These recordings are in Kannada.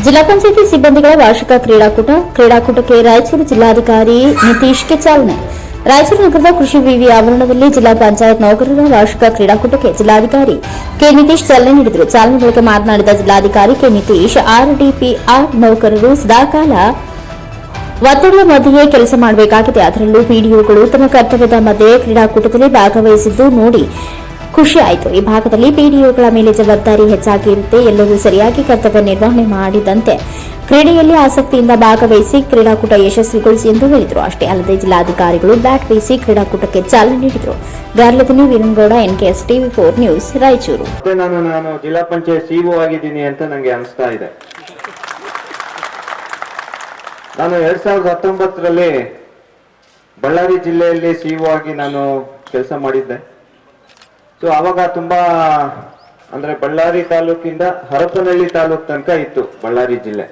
ಜಿಲ್ಲಾ ಪಂಚಾಯಿತಿ ಸಿಬ್ಬಂದಿಗಳ ವಾರ್ಷಿಕ ಕ್ರೀಡಾಕೂಟಕ್ಕೆ ರಾಯಚೂರು ಜಿಲ್ಲಾಧಿಕಾರಿ ನಿತೀಶ್ಗೆ ಚಾಲನೆ. ರಾಯಚೂರು ನಗರದ ಕೃಷಿ ವಿವಿ ಆವರಣದಲ್ಲಿ ಜಿಲ್ಲಾ ಪಂಚಾಯತ್ ನೌಕರರ ವಾರ್ಷಿಕ ಕ್ರೀಡಾಕೂಟಕ್ಕೆ ಜಿಲ್ಲಾಧಿಕಾರಿ ಕೆ ನಿತೀಶ್ ಚಾಲನೆ ನೀಡಿದರು. ಚಾಲನೆ ಬಳಿಕ ಮಾತನಾಡಿದ ಜಿಲ್ಲಾಧಿಕಾರಿ ಕೆ ನಿತೀಶ್, ಆರ್ಡಿಪಿಆರ್ ನೌಕರರು ಸದಾಕಾಲ ಒತ್ತಡದ ಮಧ್ಯೆಯೇ ಕೆಲಸ ಮಾಡಬೇಕಾಗಿದೆ. ಅದರಲ್ಲೂ ಪಿಡಿಒಗಳು ತಮ್ಮ ಕರ್ತವ್ಯದ ಮಧ್ಯೆ ಕ್ರೀಡಾಕೂಟದಲ್ಲಿ ಭಾಗವಹಿಸಿದ್ದು ನೋಡಿ ಖುಷಿ ಆಯಿತು. ಈ ಭಾಗದಲ್ಲಿ ಪಿಡಿಒಗಳ ಮೇಲೆ ಜವಾಬ್ದಾರಿ ಹೆಚ್ಚಾಗಿ ಇರುತ್ತೆ. ಎಲ್ಲರೂ ಸರಿಯಾಗಿ ಕರ್ತವ್ಯ ನಿರ್ವಹಣೆ ಮಾಡಿದಂತೆ ಕ್ರೀಡೆಯಲ್ಲಿ ಆಸಕ್ತಿಯಿಂದ ಭಾಗವಹಿಸಿ ಕ್ರೀಡಾಕೂಟ ಯಶಸ್ವಿಗೊಳಿಸಿ ಎಂದು ಹೇಳಿದರು. ಅಷ್ಟೇ ಅಲ್ಲದೆ ಜಿಲ್ಲಾಧಿಕಾರಿಗಳು ಬ್ಯಾಟ್ ಬೀಸಿ ಕ್ರೀಡಾಕೂಟಕ್ಕೆ ಚಾಲನೆ ನೀಡಿದರು. Garladinni Veeranagouda, NKS TV4 news, Raichur. ನಾನು ಜಿಲ್ಲಾ ಪಂಚಾಯತ್ ಸಿಇಒ ಆಗಿದ್ದೀನಿ ಅಂತ ನನಗೆ ಅನಿಸ್ತಾ ಇದೆ. ನಾನು 2019ರಲ್ಲಿ ಬಳ್ಳಾರಿ ಜಿಲ್ಲೆಯಲ್ಲಿ ಸಿಇಒ ಆಗಿ ನಾನು ಕೆಲಸ ಮಾಡಿದ್ದೆ. ಸೊ ಆವಾಗ ತುಂಬಾ ಅಂದ್ರೆ ಬಳ್ಳಾರಿ ತಾಲೂಕಿಂದ ಹರಪನಹಳ್ಳಿ ತಾಲೂಕು ತನಕ ಇತ್ತು ಬಳ್ಳಾರಿ ಜಿಲ್ಲೆ.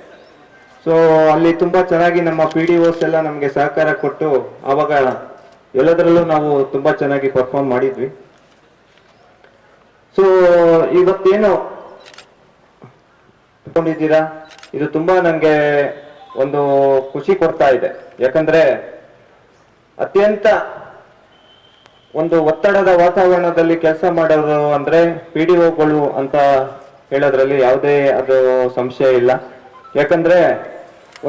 ಸೊ ಅಲ್ಲಿ ತುಂಬಾ ಚೆನ್ನಾಗಿ ನಮ್ಮ PDOs ಎಲ್ಲ ನಮಗೆ ಸಹಕಾರ ಕೊಟ್ಟು ಆವಾಗ ಎಲ್ಲದರಲ್ಲೂ ನಾವು ತುಂಬಾ ಚೆನ್ನಾಗಿ ಪರ್ಫಾರ್ಮ್ ಮಾಡಿದ್ವಿ. ಸೊ ಇವತ್ತೇನು ಕೊಂಡಿದ್ದೀರಾ, ಇದು ತುಂಬಾ ನನಗೆ ಒಂದು ಖುಷಿ ಕೊಡ್ತಾ ಇದೆ. ಯಾಕಂದ್ರೆ ಅತ್ಯಂತ ಒಂದು ಒತ್ತಡದ ವಾತಾವರಣದಲ್ಲಿ ಕೆಲಸ ಮಾಡೋರು ಅಂದ್ರೆ PDOಗಳು ಅಂತ ಹೇಳೋದ್ರಲ್ಲಿ ಯಾವುದೇ ಅದು ಸಂಶಯ ಇಲ್ಲ. ಯಾಕಂದ್ರೆ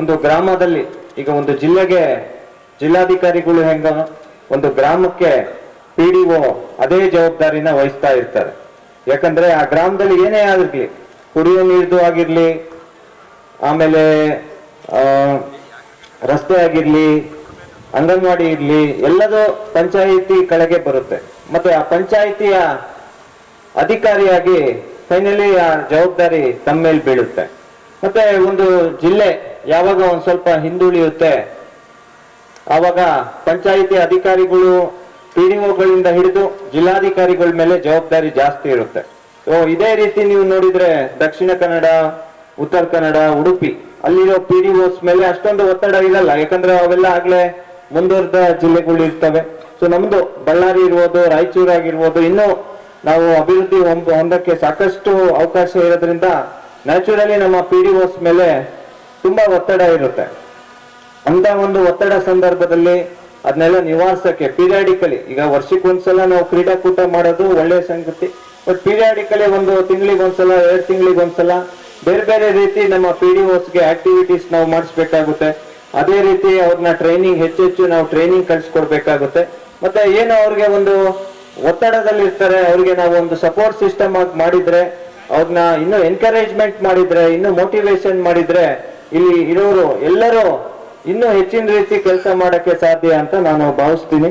ಒಂದು ಗ್ರಾಮದಲ್ಲಿ ಈಗ ಒಂದು ಜಿಲ್ಲೆಗೆ ಜಿಲ್ಲಾಧಿಕಾರಿಗಳು ಹೆಂಗ ಒಂದು ಗ್ರಾಮಕ್ಕೆ PDO ಅದೇ ಜವಾಬ್ದಾರಿನ ವಹಿಸ್ತಾ ಇರ್ತಾರೆ. ಯಾಕಂದ್ರೆ ಆ ಗ್ರಾಮದಲ್ಲಿ ಏನೇ ಆಗಿರ್ಲಿ, ಕುಡಿಯೋ ನೀರ್ದು ಆಗಿರ್ಲಿ, ಆಮೇಲೆ ರಸ್ತೆ ಆಗಿರ್ಲಿ, ಅಂಗನವಾಡಿ ಇರ್ಲಿ, ಎಲ್ಲದೂ ಪಂಚಾಯಿತಿ ಕೆಳಗೆ ಬರುತ್ತೆ. ಮತ್ತೆ ಆ ಪಂಚಾಯಿತಿಯ ಅಧಿಕಾರಿಯಾಗಿ ಫೈನಲಿ ಆ ಜವಾಬ್ದಾರಿ ತಮ್ಮ ಮೇಲೆ ಬೀಳುತ್ತೆ. ಮತ್ತೆ ಒಂದು ಜಿಲ್ಲೆ ಯಾವಾಗ ಒಂದ್ ಸ್ವಲ್ಪ ಹಿಂದುಳಿಯುತ್ತೆ, ಆವಾಗ ಪಂಚಾಯಿತಿ ಅಧಿಕಾರಿಗಳು PDOಗಳಿಂದ ಹಿಡಿದು ಜಿಲ್ಲಾಧಿಕಾರಿಗಳ ಮೇಲೆ ಜವಾಬ್ದಾರಿ ಜಾಸ್ತಿ ಇರುತ್ತೆ. ಸೊ ಇದೇ ರೀತಿ ನೀವು ನೋಡಿದ್ರೆ ದಕ್ಷಿಣ ಕನ್ನಡ, ಉತ್ತರ ಕನ್ನಡ, ಉಡುಪಿ ಅಲ್ಲಿರೋ PDOs ಮೇಲೆ ಅಷ್ಟೊಂದು ಒತ್ತಡ ಇರಲ್ಲ. ಯಾಕಂದ್ರೆ ಅವೆಲ್ಲ ಆಗ್ಲೇ ಮುಂದುವರೆದ ಜಿಲ್ಲೆಗಳು ಇರ್ತವೆ. ಸೊ ನಮ್ದು ಬಳ್ಳಾರಿ ಇರ್ಬೋದು, ರಾಯಚೂರು ಆಗಿರ್ಬೋದು, ಇನ್ನು ನಾವು ಅಭಿವೃದ್ಧಿ ಹೊಂದಕ್ಕೆ ಸಾಕಷ್ಟು ಅವಕಾಶ ಇರೋದ್ರಿಂದ ನ್ಯಾಚುರಲಿ ನಮ್ಮ PDOs ಮೇಲೆ ತುಂಬಾ ಒತ್ತಡ ಇರುತ್ತೆ. ಅಂತ ಒಂದು ಒತ್ತಡ ಸಂದರ್ಭದಲ್ಲಿ ಅದನ್ನೆಲ್ಲ ನಿವಾರಿಸಕ್ಕೆ ಪೀರಿಯಾಡಿಕಲಿ, ಈಗ ವರ್ಷಕ್ಕೊಂದ್ಸಲ ನಾವು ಕ್ರೀಡಾಕೂಟ ಮಾಡೋದು ಒಳ್ಳೆಯ ಸಂಗತಿ. ಬಟ್ ಪೀರಿಯಾಡಿಕಲಿ ಒಂದು ತಿಂಗಳಿಗೊಂದ್ಸಲ, 2 ತಿಂಗಳಿಗೊಂದ್ಸಲ ಬೇರೆ ಬೇರೆ ರೀತಿ ನಮ್ಮ PDOsಗೆ ಆಕ್ಟಿವಿಟೀಸ್ ನಾವು ಮಾಡಿಸ್ಬೇಕಾಗುತ್ತೆ. ಅದೇ ರೀತಿ ಅವ್ರನ್ನ ಟ್ರೈನಿಂಗ್ ಹೆಚ್ಚೆಚ್ಚು ನಾವು ಟ್ರೈನಿಂಗ್ ಕಳಿಸ್ಕೊಡ್ಬೇಕಾಗುತ್ತೆ. ಮತ್ತೆ ಏನು ಅವ್ರಿಗೆ ಒಂದು ಒತ್ತಡದಲ್ಲಿ ಇರ್ತಾರೆ, ಅವ್ರಿಗೆ ನಾವು ಒಂದು ಸಪೋರ್ಟ್ ಸಿಸ್ಟಮ್ ಆಗಿ ಮಾಡಿದ್ರೆ, ಅವ್ರನ್ನ ಇನ್ನೂ ಎನ್ಕರೇಜ್ಮೆಂಟ್ ಮಾಡಿದ್ರೆ, ಇನ್ನೂ ಮೋಟಿವೇಶನ್ ಮಾಡಿದ್ರೆ ಇಲ್ಲಿ ಇರೋರು ಎಲ್ಲರೂ ಇನ್ನೂ ಹೆಚ್ಚಿನ ರೀತಿ ಕೆಲಸ ಮಾಡಕ್ಕೆ ಸಾಧ್ಯ ಅಂತ ನಾನು ಭಾವಿಸ್ತೀನಿ.